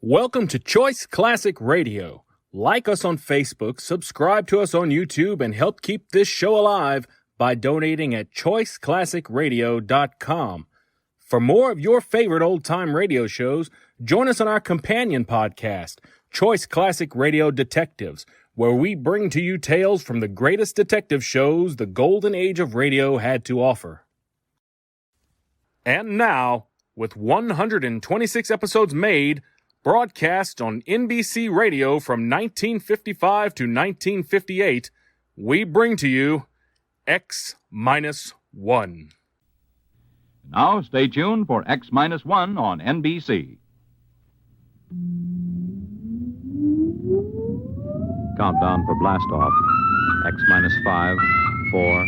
Welcome to Choice Classic Radio. Like us on Facebook, subscribe to us on YouTube, and help keep this show alive by donating at choiceclassicradio.com. For more of your favorite old-time radio shows, join us on our companion podcast, Choice Classic Radio Detectives, where we bring to you tales from the greatest detective shows the golden age of radio had to offer. And now, with 126 episodes made, broadcast on NBC Radio from 1955 to 1958, we bring to you X-1. Now stay tuned for X-1 on NBC. Countdown for blast off. X-5, 4,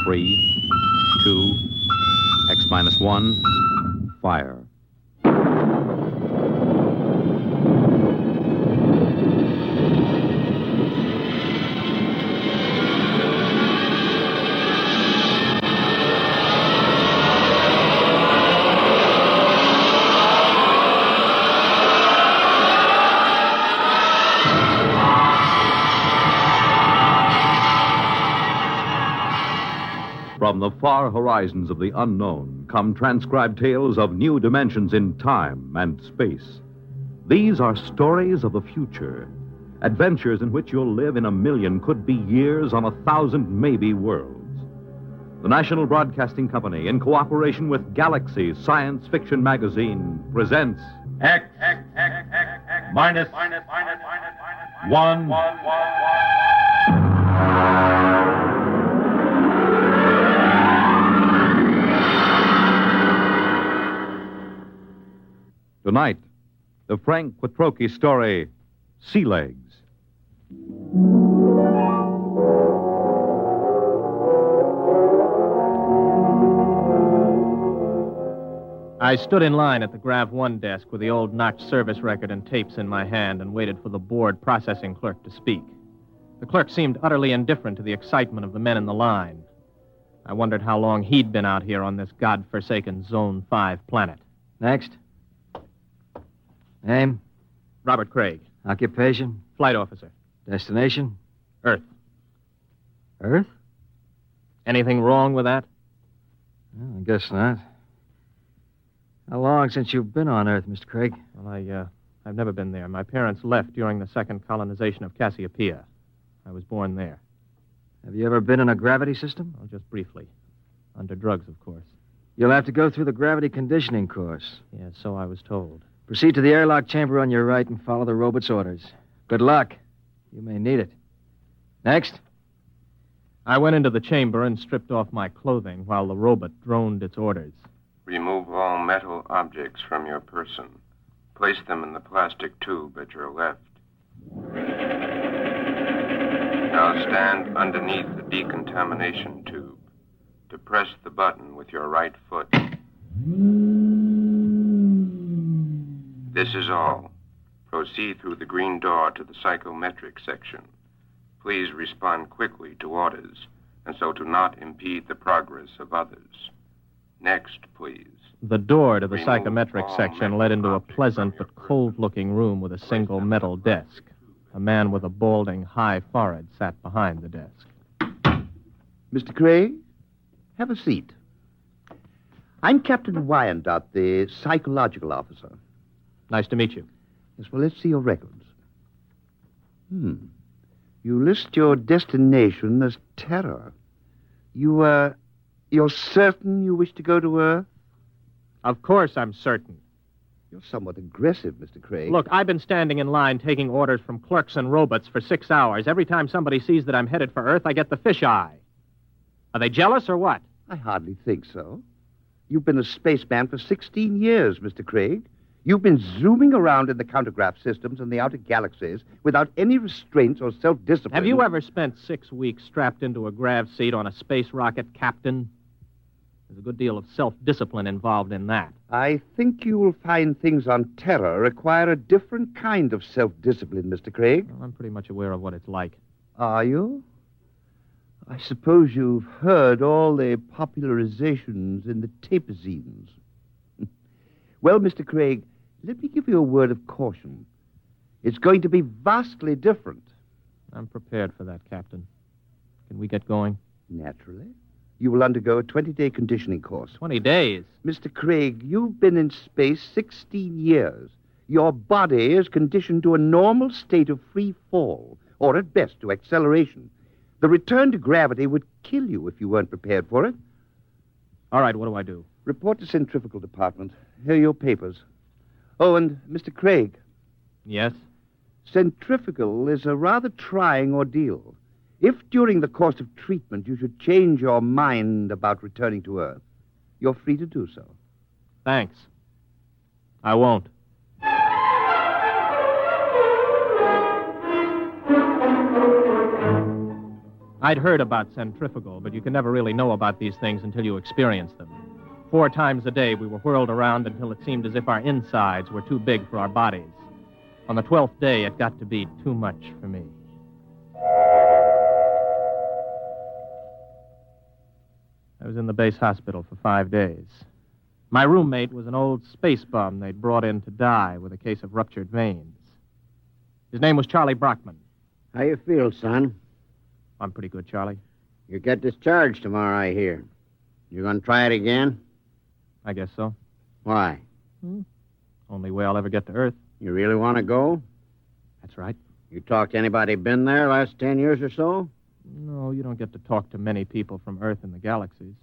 3, 2, X-1, fire. From the far horizons of the unknown come transcribed tales of new dimensions in time and space. These are stories of the future, adventures in which you'll live in a million, could be years, on 1,000 maybe worlds. The National Broadcasting Company, in cooperation with Galaxy Science Fiction Magazine, presents X minus one. Tonight, the Frank Quattrocchi story, Sea Legs. I stood in line at the Grav 1 desk with the old notch service record and tapes in my hand and waited for the board processing clerk to speak. The clerk seemed utterly indifferent to the excitement of the men in the line. I wondered how long he'd been out here on this godforsaken Zone 5 planet. Next. Name? Robert Craig. Occupation? Flight officer. Destination? Earth. Earth? Anything wrong with that? Well, I guess not. How long since you've been on Earth, Mr. Craig? Well, I've never been there. My parents left during the second colonization of Cassiopeia. I was born there. Have you ever been in a gravity system? Well, just briefly. Under drugs, of course. You'll have to go through the gravity conditioning course. Yes, so I was told. Proceed to the airlock chamber on your right and follow the robot's orders. Good luck. You may need it. Next. I went into the chamber and stripped off my clothing while the robot droned its orders. Remove all metal objects from your person. Place them in the plastic tube at your left. Now stand underneath the decontamination tube. Depress the button with your right foot. This is all. Proceed through the green door to the psychometric section. Please respond quickly to orders, and so to not impede the progress of others. Next, please. The door to the Remove psychometric all section metal led into a objects pleasant from but your cold-looking room with a single metal desk. A man with a balding, high forehead sat behind the desk. Mr. Craig, have a seat. I'm Captain Wyandotte, the psychological officer. Nice to meet you. Yes, well, let's see your records. You list your destination as Terror. You're certain you wish to go to Earth? Of course I'm certain. You're somewhat aggressive, Mr. Craig. Look, I've been standing in line taking orders from clerks and robots for 6 hours. Every time somebody sees that I'm headed for Earth, I get the fish eye. Are they jealous or what? I hardly think so. You've been a spaceman for 16 years, Mr. Craig. You've been zooming around in the countergraph systems in the outer galaxies without any restraints or self-discipline. Have you ever spent 6 weeks strapped into a grav seat on a space rocket, Captain? There's a good deal of self-discipline involved in that. I think you will find things on Terror require a different kind of self-discipline, Mr. Craig. Well, I'm pretty much aware of what it's like. Are you? I suppose you've heard all the popularizations in the tapezines. Well, Mr. Craig, let me give you a word of caution. It's going to be vastly different. I'm prepared for that, Captain. Can we get going? Naturally. You will undergo a 20-day conditioning course. 20 days? Mr. Craig, you've been in space 16 years. Your body is conditioned to a normal state of free fall, or at best to acceleration. The return to gravity would kill you if you weren't prepared for it. All right, what do I do? Report to Centrifugal Department. Here are your papers. Oh, and Mr. Craig. Yes? Centrifugal is a rather trying ordeal. If during the course of treatment you should change your mind about returning to Earth, you're free to do so. Thanks. I won't. I'd heard about centrifugal, but you can never really know about these things until you experience them. 4 times a day, we were whirled around until it seemed as if our insides were too big for our bodies. On the 12th day, it got to be too much for me. I was in the base hospital for 5 days. My roommate was an old space bum they'd brought in to die with a case of ruptured veins. His name was Charlie Brockman. How you feel, son? I'm pretty good, Charlie. You get discharged tomorrow, I hear. You gonna try it again? I guess so. Why? Only way I'll ever get to Earth. You really want to go? That's right. You talked to anybody been there last 10 years or so? No, you don't get to talk to many people from Earth and the galaxies.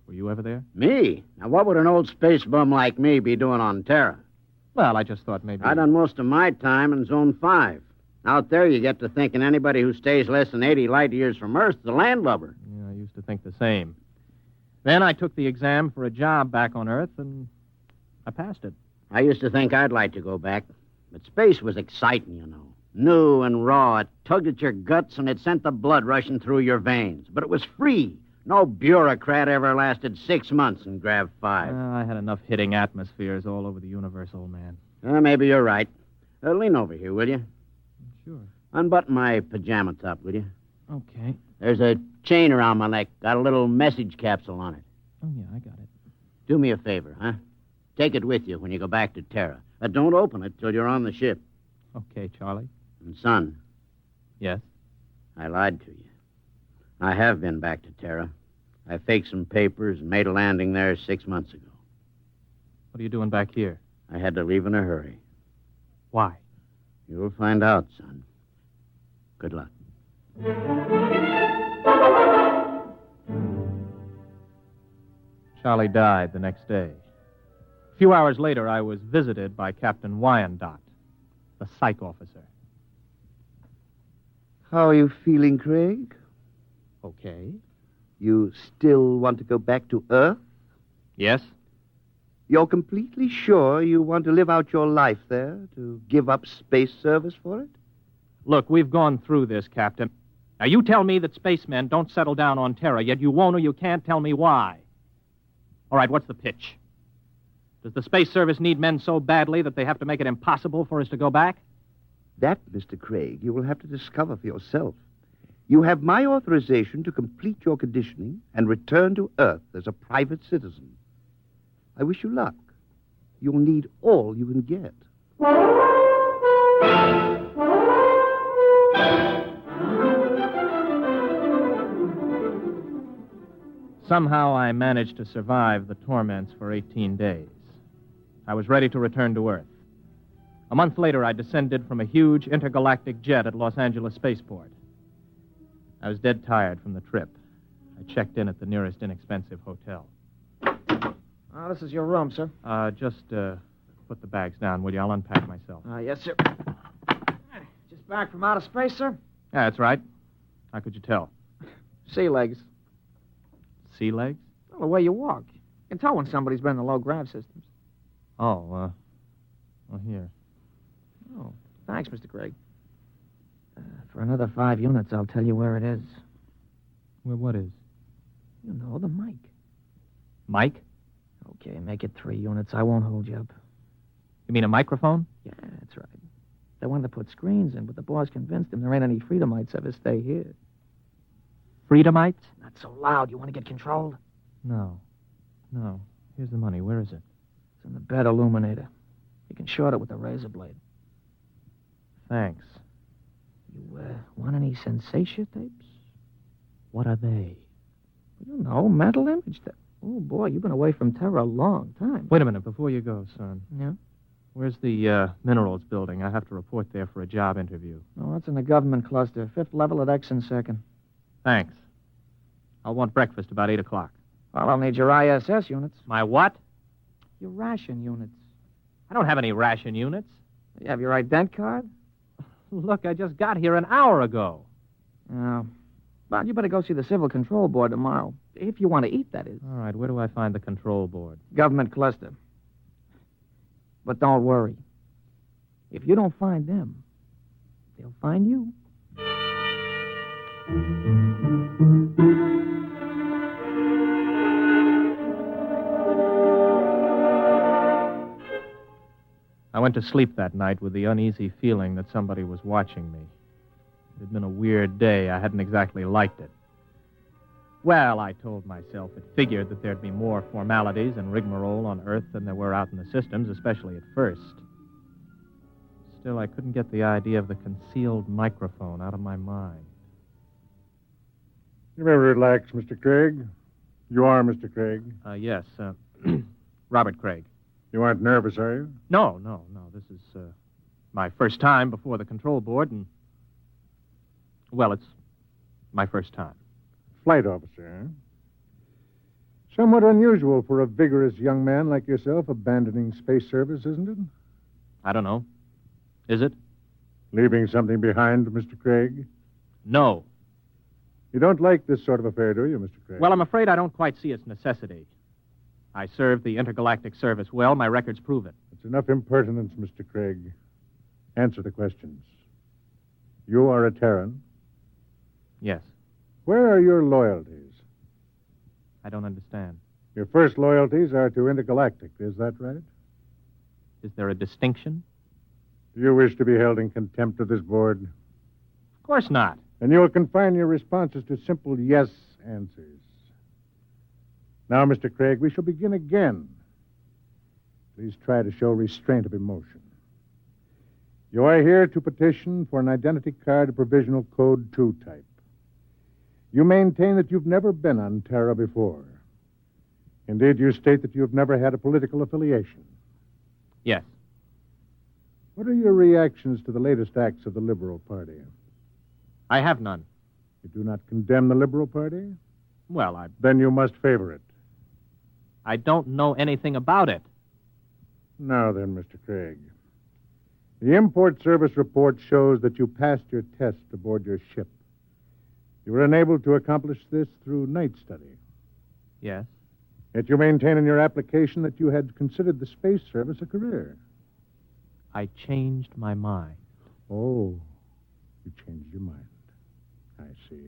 Were you ever there? Me? Now, what would an old space bum like me be doing on Terra? Well, I just thought maybe... I done most of my time in Zone 5. Out there, you get to thinking anybody who stays less than 80 light years from Earth is a landlubber. Yeah, I used to think the same. Then I took the exam for a job back on Earth, and I passed it. I used to think I'd like to go back. But space was exciting, you know. New and raw. It tugged at your guts, and it sent the blood rushing through your veins. But it was free. No bureaucrat ever lasted 6 months in Grav 5. I had enough hitting atmospheres all over the universe, old man. Maybe you're right. Lean over here, will you? Sure. Unbutton my pajama top, will you? Okay. There's a chain around my neck. Got a little message capsule on it. Oh, yeah, I got it. Do me a favor, huh? Take it with you when you go back to Terra. Don't open it till you're on the ship. Okay, Charlie. And, son. Yes? I lied to you. I have been back to Terra. I faked some papers and made a landing there 6 months ago. What are you doing back here? I had to leave in a hurry. Why? You'll find out, son. Good luck. Charlie died the next day. A few hours later, I was visited by Captain Wyandotte, the psych officer. How are you feeling, Craig? Okay. You still want to go back to Earth? Yes? You're completely sure you want to live out your life there, to give up space service for it? Look, we've gone through this, Captain. Now, you tell me that spacemen don't settle down on Terra, yet you won't or you can't tell me why. All right, what's the pitch? Does the Space Service need men so badly that they have to make it impossible for us to go back? That, Mr. Craig, you will have to discover for yourself. You have my authorization to complete your conditioning and return to Earth as a private citizen. I wish you luck. You'll need all you can get. Somehow I managed to survive the torments for 18 days. I was ready to return to Earth. A month later, I descended from a huge intergalactic jet at Los Angeles Spaceport. I was dead tired from the trip. I checked in at the nearest inexpensive hotel. This is your room, sir. Just put the bags down, will you? I'll unpack myself. Yes, sir. Just back from outer space, sir? Yeah, that's right. How could you tell? Sea legs. Sea legs? Well, the way you walk. You can tell when somebody's been in the low grav systems. Oh, well, here. Oh, thanks, Mr. Craig. For another 5 units, I'll tell you where it is. Well, what is? You know, the mic. Mike? Okay, make it 3 units. I won't hold you up. You mean a microphone? Yeah, that's right. They wanted to put screens in, but the boss convinced him there ain't any Freedomites ever stay here. Freedomites? Not so loud. You want to get controlled? No. Here's the money. Where is it? It's in the bed illuminator. You can short it with a razor blade. Thanks. You, want any sensation tapes? What are they? You know, mental image tape. Oh, boy, you've been away from terror a long time. Wait a minute, before you go, son. Yeah? Where's the minerals building? I have to report there for a job interview. Oh, it's in the government cluster. 5th level at X and 2nd. Thanks. I'll want breakfast about 8 o'clock. Well, I'll need your ISS units. My what? Your ration units. I don't have any ration units. You have your ident card? Look, I just got here an hour ago. Oh. Well, you better go see the Civil Control Board tomorrow. If you want to eat, that is. All right, where do I find the control board? Government cluster. But don't worry. If you don't find them, they'll find you. I went to sleep that night with the uneasy feeling that somebody was watching me. It had been a weird day. I hadn't exactly liked it. Well, I told myself it figured that there'd be more formalities and rigmarole on Earth than there were out in the systems, especially at first. Still, I couldn't get the idea of the concealed microphone out of my mind. You may relax, Mr. Craig. You are Mr. Craig. Yes, Robert Craig. You aren't nervous, are you? No. This is my first time before the control board, and, well, it's my first time. Flight officer, huh? Somewhat unusual for a vigorous young man like yourself abandoning space service, isn't it? I don't know. Is it? Leaving something behind, Mr. Craig? No. You don't like this sort of affair, do you, Mr. Craig? Well, I'm afraid I don't quite see its necessity. I served the intergalactic service well. My records prove it. It's enough impertinence, Mr. Craig. Answer the questions. You are a Terran. Yes. Where are your loyalties? I don't understand. Your first loyalties are to intergalactic, is that right? Is there a distinction? Do you wish to be held in contempt of this board? Of course not. And you will confine your responses to simple yes answers. Now, Mr. Craig, we shall begin again. Please try to show restraint of emotion. You are here to petition for an identity card of provisional code 2 type. You maintain that you've never been on Terra before. Indeed, you state that you've never had a political affiliation. Yes. What are your reactions to the latest acts of the Liberal Party? I have none. You do not condemn the Liberal Party? Well, Then you must favor it. I don't know anything about it. Now then, Mr. Craig. The import service report shows that you passed your test aboard your ship. You were unable to accomplish this through night study. Yes. Yet you maintain in your application that you had considered the space service a career. I changed my mind. Oh, you changed your mind. I see.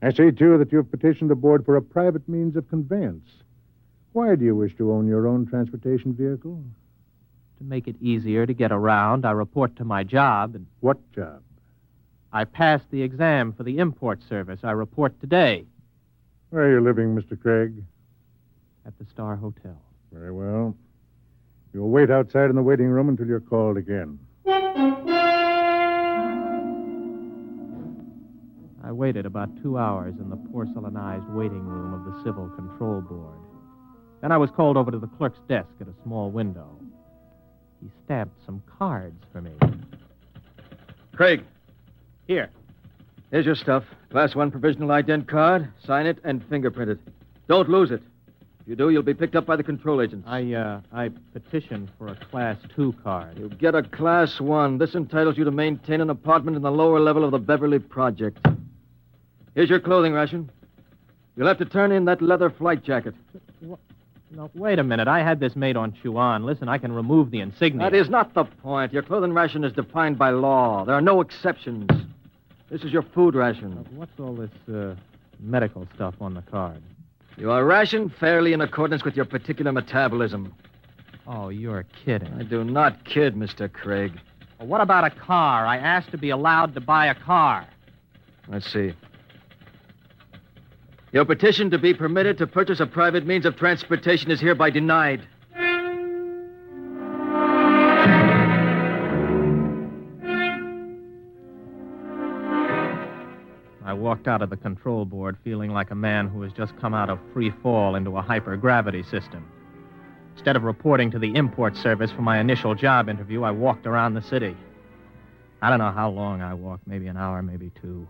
I see, too, that you have petitioned the board for a private means of conveyance. Why do you wish to own your own transportation vehicle? To make it easier to get around, I report to my job, and What job? I passed the exam for the import service. I report today Where are you living, Mr. Craig? at the Star Hotel. Very well. You'll wait outside in the waiting room until you're called again. I waited about 2 hours in the porcelainized waiting room of the Civil Control Board. Then I was called over to the clerk's desk at a small window. He stamped some cards for me. Craig, Here. here's your stuff. Class 1 provisional ident card. Sign it and fingerprint it. Don't lose it. If you do, you'll be picked up by the control agents. I petitioned for a Class 2 card. You'll get a Class 1. This entitles you to maintain an apartment in the lower level of the Beverly Project. Here's your clothing ration. You'll have to turn in that leather flight jacket. No, wait a minute. I had this made on Chuan. Listen, I can remove the insignia. That is not the point. Your clothing ration is defined by law. There are no exceptions. This is your food ration. What's all this medical stuff on the card? You are rationed fairly in accordance with your particular metabolism. Oh, you're kidding. I do not kid, Mr. Craig. Well, what about a car? I asked to be allowed to buy a car. Let's see. Your petition to be permitted to purchase a private means of transportation is hereby denied. walked out of the control board feeling like a man who has just come out of free fall into a hypergravity system. Instead of reporting to the import service for my initial job interview, I walked around the city. I don't know how long I walked, maybe an hour, maybe two.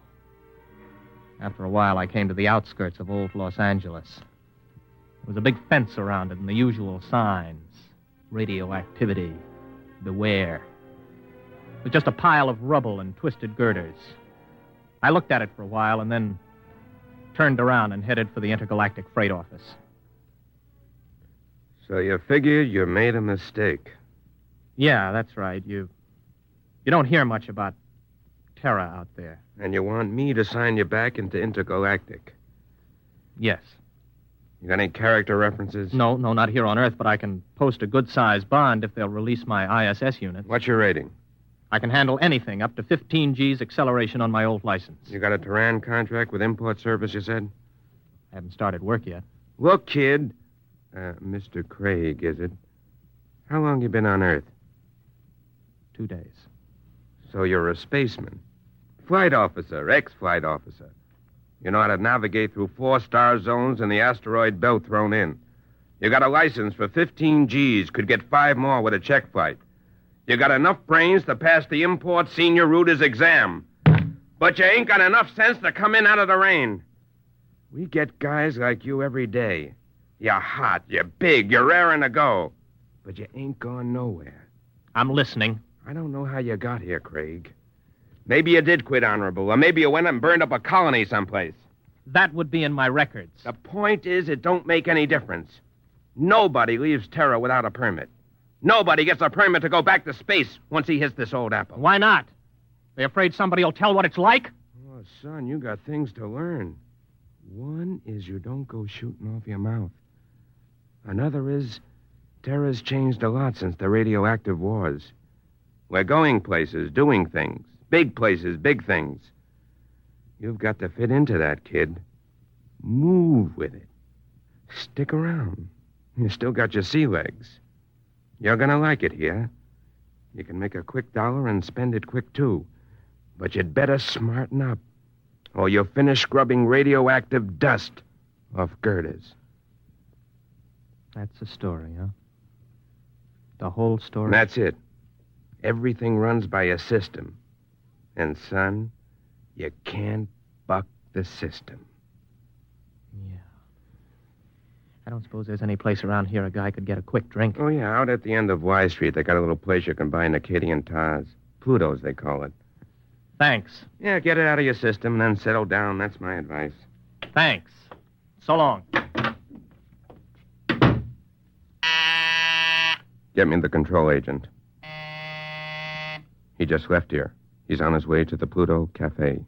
After a while, I came to the outskirts of old Los Angeles. There was a big fence around it and the usual signs. Radioactivity. Beware. It was just a pile of rubble and twisted girders. I looked at it for a while and then turned around and headed for the intergalactic freight office. So you figured you made a mistake. Yeah, that's right. You don't hear much about Terra out there. And you want me to sign you back into intergalactic. Yes. You got any character references? No, not here on Earth, but I can post a good-sized bond if they'll release my ISS unit. What's your rating? I can handle anything up to 15 G's acceleration on my old license. You got a Tehran contract with import service, you said? I haven't started work yet. Look, kid. Mr. Craig, is it? How long you been on Earth? 2 days. So you're a spaceman. Flight officer, ex-flight officer. You know how to navigate through 4-star zones and the asteroid belt thrown in. You got a license for 15 G's, could get 5 more with a check flight. You got enough brains to pass the import senior routers exam. But you ain't got enough sense to come in out of the rain. We get guys like you every day. You're hot, you're big, you're raring to go. But you ain't gone nowhere. I'm listening. I don't know how you got here, Craig. Maybe you did quit honorable, or maybe you went and burned up a colony someplace. That would be in my records. The point is, it don't make any difference. Nobody leaves Terra without a permit. Nobody gets a permit to go back to space once he hits this old apple. Why not? They afraid somebody will tell what it's like? Oh, son, you got things to learn. One is you don't go shooting off your mouth. Another is Terra's changed a lot since the radioactive wars. We're going places, doing things. Big places, big things. You've got to fit into that, kid. Move with it. Stick around. You still got your sea legs. You're gonna like it here. You can make a quick dollar and spend it quick, too. But you'd better smarten up, or you'll finish scrubbing radioactive dust off girders. That's the story, huh? The whole story? That's it. Everything runs by a system. And, son, you can't buck the system. Yeah. I don't suppose there's any place around here a guy could get a quick drink. Oh, yeah, out at the end of Y Street, they got a little place you can buy Acadian tars. Pluto's, they call it. Thanks. Yeah, get it out of your system and then settle down. That's my advice. Thanks. So long. Get me the control agent. He just left here. He's on his way to the Pluto Cafe.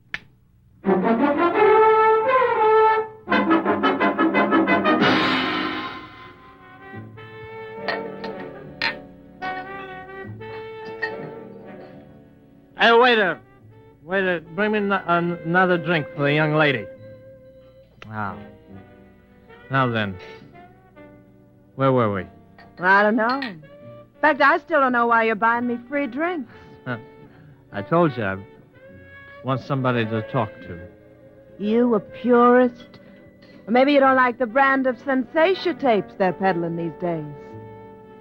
Hey, waiter. Waiter, bring me another drink for the young lady. Wow. Now then, where were we? I don't know. In fact, I still don't know why you're buying me free drinks. I told you I want somebody to talk to. You a purist? Or maybe you don't like the brand of sensation tapes they're peddling these days.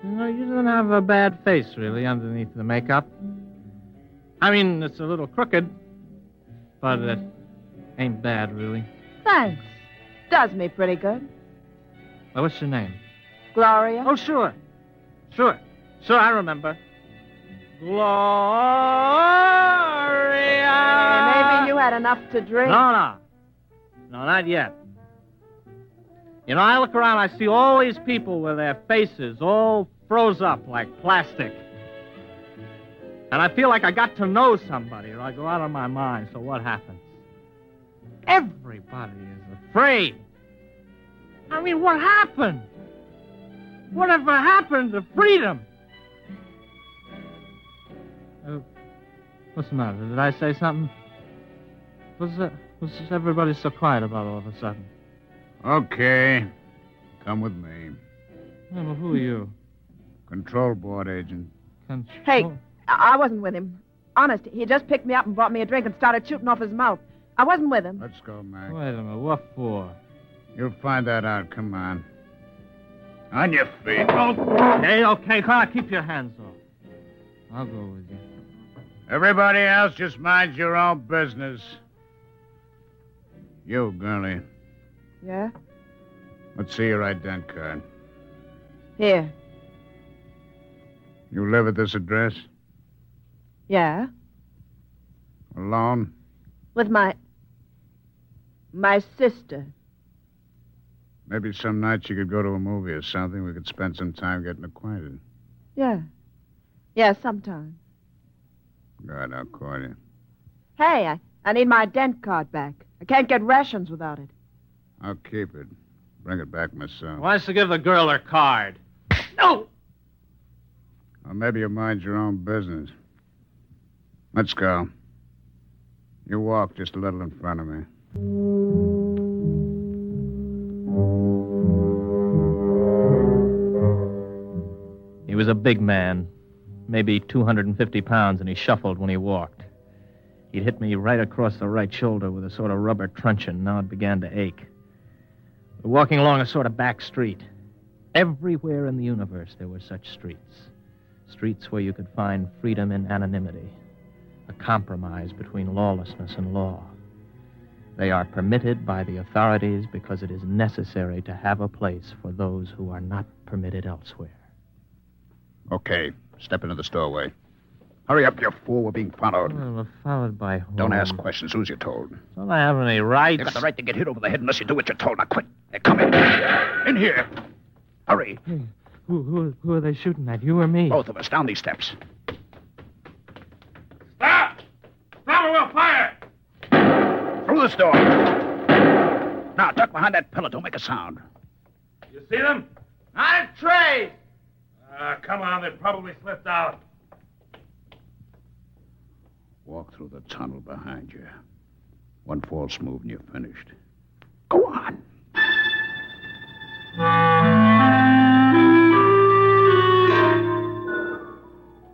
You know, you don't have a bad face, really, underneath the makeup. I mean, it's a little crooked, but it ain't bad, really. Thanks. Does me pretty good. Well, what's your name? Gloria? Oh, sure. Sure, I remember. Gloria! Maybe you had enough to drink. No, not yet. You know, I look around, I see all these people with their faces all froze up like plastic. And I feel like I got to know somebody, or I go out of my mind. So what happens? Everybody is afraid. I mean, what happened? Whatever happened to freedom? What's the matter? Did I say something? What's everybody so quiet about all of a sudden? Okay. Come with me. Yeah, well, who are you? Control board agent. Hey, I wasn't with him. Honest, he just picked me up and bought me a drink and started shooting off his mouth. I wasn't with him. Let's go, Mac. Wait a minute, what for? You'll find that out. Come on. On your feet. Okay, come on, keep your hands off. I'll go with you. Everybody else just mind your own business. You, girlie. Yeah? Let's see your ident card. Here. You live at this address? Yeah? Alone? With my sister. Maybe some night you could go to a movie or something. We could spend some time getting acquainted. Yeah. Yeah, sometime. Good, I'll call you. Hey, I need my dent card back. I can't get rations without it. I'll keep it. Bring it back myself. Wants to give the girl her card. No! Or maybe you mind your own business. Let's go. You walk just a little in front of me. He was a big man, maybe 250 pounds, and he shuffled when he walked. He'd hit me right across the right shoulder with a sort of rubber truncheon. Now it began to ache. We're walking along a sort of back street. Everywhere in the universe there were such streets. Streets where you could find freedom in anonymity, a compromise between lawlessness and law. They are permitted by the authorities because it is necessary to have a place for those who are not permitted elsewhere. Okay, step into the doorway. Hurry up, you fool. We're being followed. Well, we're followed by whom? Don't ask questions. Who's you told? Don't I have any rights? You got the right to get hit over the head unless you do what you're told. Now, quick. They're coming. In here. Hurry. Hey, who are they shooting at, you or me? Both of us. Down these steps. Stop! Stop or we'll fire! Through this door. Now, duck behind that pillar. Don't make a sound. You see them? I'm Trey. Come on, they probably slipped out. Walk through the tunnel behind you. One false move and you're finished. Go on.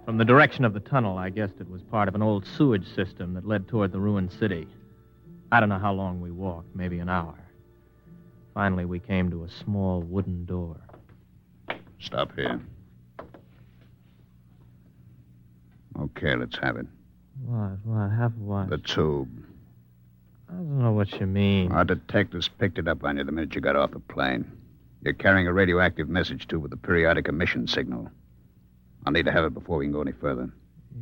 From the direction of the tunnel, I guessed it was part of an old sewage system that led toward the ruined city. I don't know how long we walked, maybe an hour. Finally, we came to a small wooden door. Stop here. Okay, let's have it. What? Have what? The tube. I don't know what you mean. Our detectives picked it up on you the minute you got off the plane. You're carrying a radioactive message tube with a periodic emission signal. I'll need to have it before we can go any further.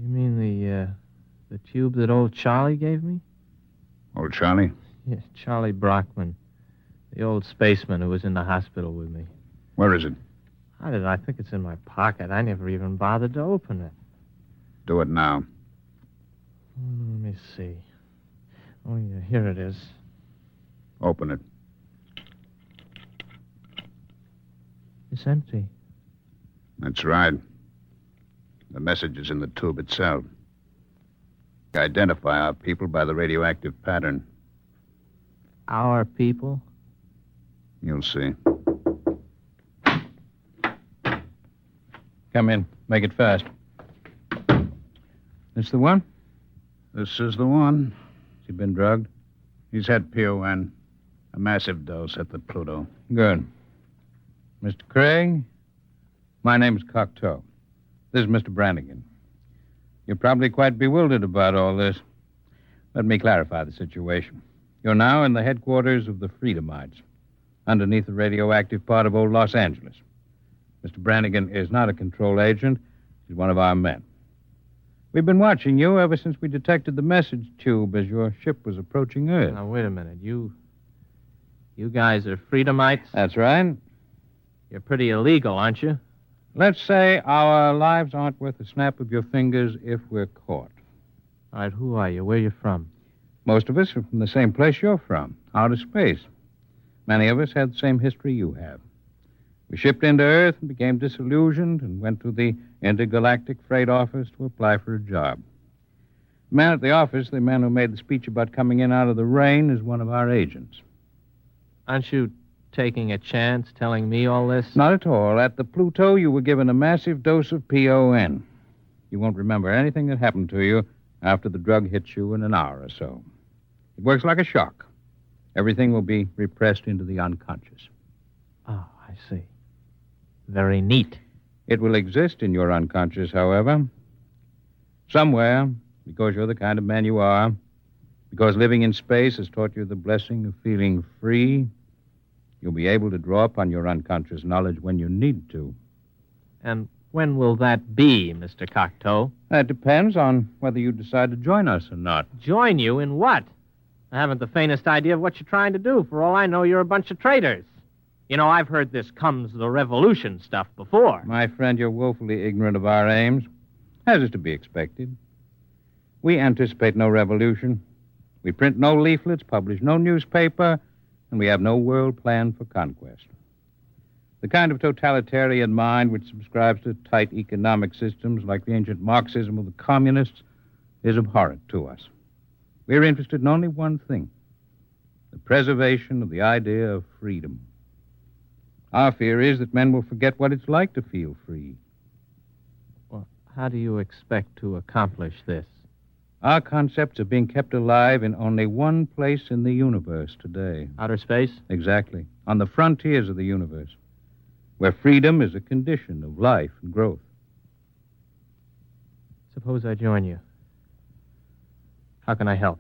You mean the tube that old Charlie gave me? Old Charlie? Yes, Charlie Brockman. The old spaceman who was in the hospital with me. Where is it? I think it's in my pocket. I never even bothered to open it. Do it now. Let me see. Oh, yeah, here it is. Open it. It's empty. That's right. The message is in the tube itself. We identify our people by the radioactive pattern. Our people? You'll see. Come in. Make it fast. This the one? This is the one. Has he been drugged? He's had PON. A massive dose at the Pluto. Good. Mr. Craig, my name's Cocteau. This is Mr. Brannigan. You're probably quite bewildered about all this. Let me clarify the situation. You're now in the headquarters of the Freedomites, underneath the radioactive part of old Los Angeles. Mr. Brannigan is not a control agent. He's one of our men. We've been watching you ever since we detected the message tube as your ship was approaching Earth. Now, wait a minute. You guys are Freedomites? That's right. You're pretty illegal, aren't you? Let's say our lives aren't worth a snap of your fingers if we're caught. All right, who are you? Where are you from? Most of us are from the same place you're from, outer space. Many of us had the same history you have. We shipped into Earth and became disillusioned and went to the intergalactic freight office to apply for a job. The man at the office, the man who made the speech about coming in out of the rain, is one of our agents. Aren't you taking a chance telling me all this? Not at all. At the Pluto, you were given a massive dose of PON. You won't remember anything that happened to you after the drug hits you in an hour or so. It works like a shock. Everything will be repressed into the unconscious. Oh, I see. Very neat. It will exist in your unconscious, however. Somewhere, because you're the kind of man you are, because living in space has taught you the blessing of feeling free, you'll be able to draw upon your unconscious knowledge when you need to. And when will that be, Mr. Cocteau? That depends on whether you decide to join us or not. Join you in what? I haven't the faintest idea of what you're trying to do. For all I know, you're a bunch of traitors. You know, I've heard this comes the revolution stuff before. My friend, you're woefully ignorant of our aims, as is to be expected. We anticipate no revolution. We print no leaflets, publish no newspaper, and we have no world plan for conquest. The kind of totalitarian mind which subscribes to tight economic systems like the ancient Marxism of the communists is abhorrent to us. We're interested in only one thing, the preservation of the idea of freedom. Our fear is that men will forget what it's like to feel free. Well, how do you expect to accomplish this? Our concepts are being kept alive in only one place in the universe today. Outer space? Exactly. On the frontiers of the universe, where freedom is a condition of life and growth. Suppose I join you. How can I help?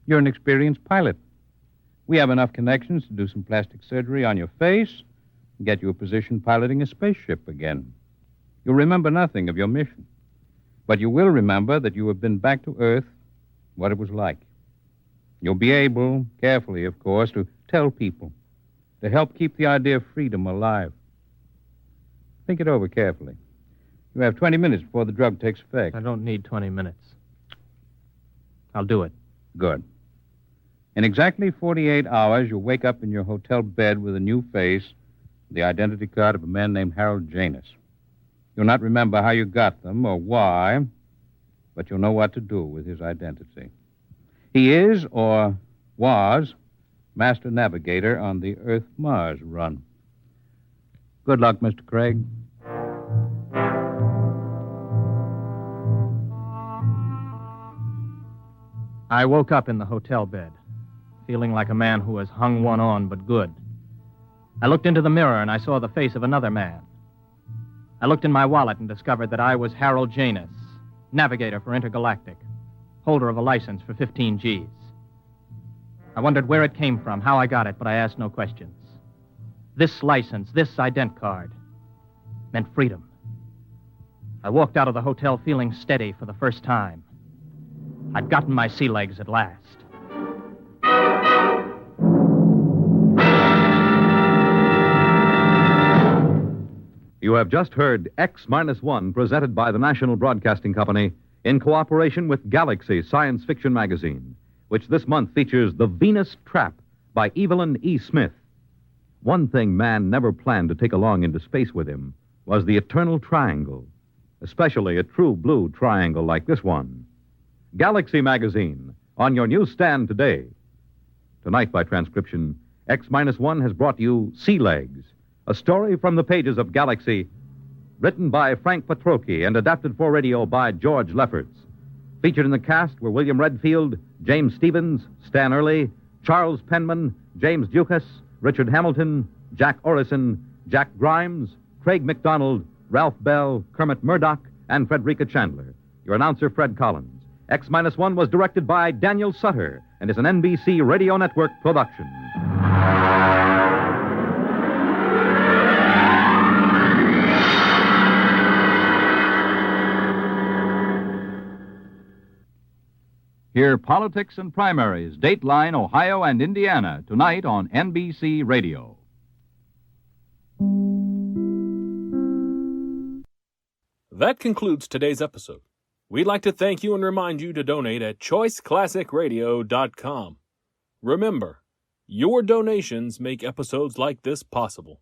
You're an experienced pilot. We have enough connections to do some plastic surgery on your face and get you a position piloting a spaceship again. You'll remember nothing of your mission, but you will remember that you have been back to Earth, what it was like. You'll be able, carefully, of course, to tell people, to help keep the idea of freedom alive. Think it over carefully. You have 20 minutes before the drug takes effect. I don't need 20 minutes. I'll do it. Good. In exactly 48 hours, you'll wake up in your hotel bed with a new face, the identity card of a man named Harold Janus. You'll not remember how you got them or why, but you'll know what to do with his identity. He is, or was, master navigator on the Earth-Mars run. Good luck, Mr. Craig. I woke up in the hotel bed, feeling like a man who has hung one on but good. I looked into the mirror and I saw the face of another man. I looked in my wallet and discovered that I was Harold Janus, navigator for Intergalactic, holder of a license for 15 Gs. I wondered where it came from, how I got it, but I asked no questions. This license, this ident card, meant freedom. I walked out of the hotel feeling steady for the first time. I'd gotten my sea legs at last. You have just heard X-1, presented by the National Broadcasting Company in cooperation with Galaxy Science Fiction Magazine, which this month features The Venus Trap by Evelyn E. Smith. One thing man never planned to take along into space with him was the eternal triangle, especially a true blue triangle like this one. Galaxy Magazine, on your newsstand today. Tonight, by transcription, X-1 has brought you Sea Legs, a story from the pages of Galaxy, written by Frank Petrocchi and adapted for radio by George Lefferts. Featured in the cast were William Redfield, James Stevens, Stan Early, Charles Penman, James Dukas, Richard Hamilton, Jack Orison, Jack Grimes, Craig McDonald, Ralph Bell, Kermit Murdoch, and Frederica Chandler. Your announcer, Fred Collins. X-1 was directed by Daniel Sutter and is an NBC Radio Network production. Hear Politics and Primaries, Dateline, Ohio, and Indiana, tonight on NBC Radio. That concludes today's episode. We'd like to thank you and remind you to donate at choiceclassicradio.com. Remember, your donations make episodes like this possible.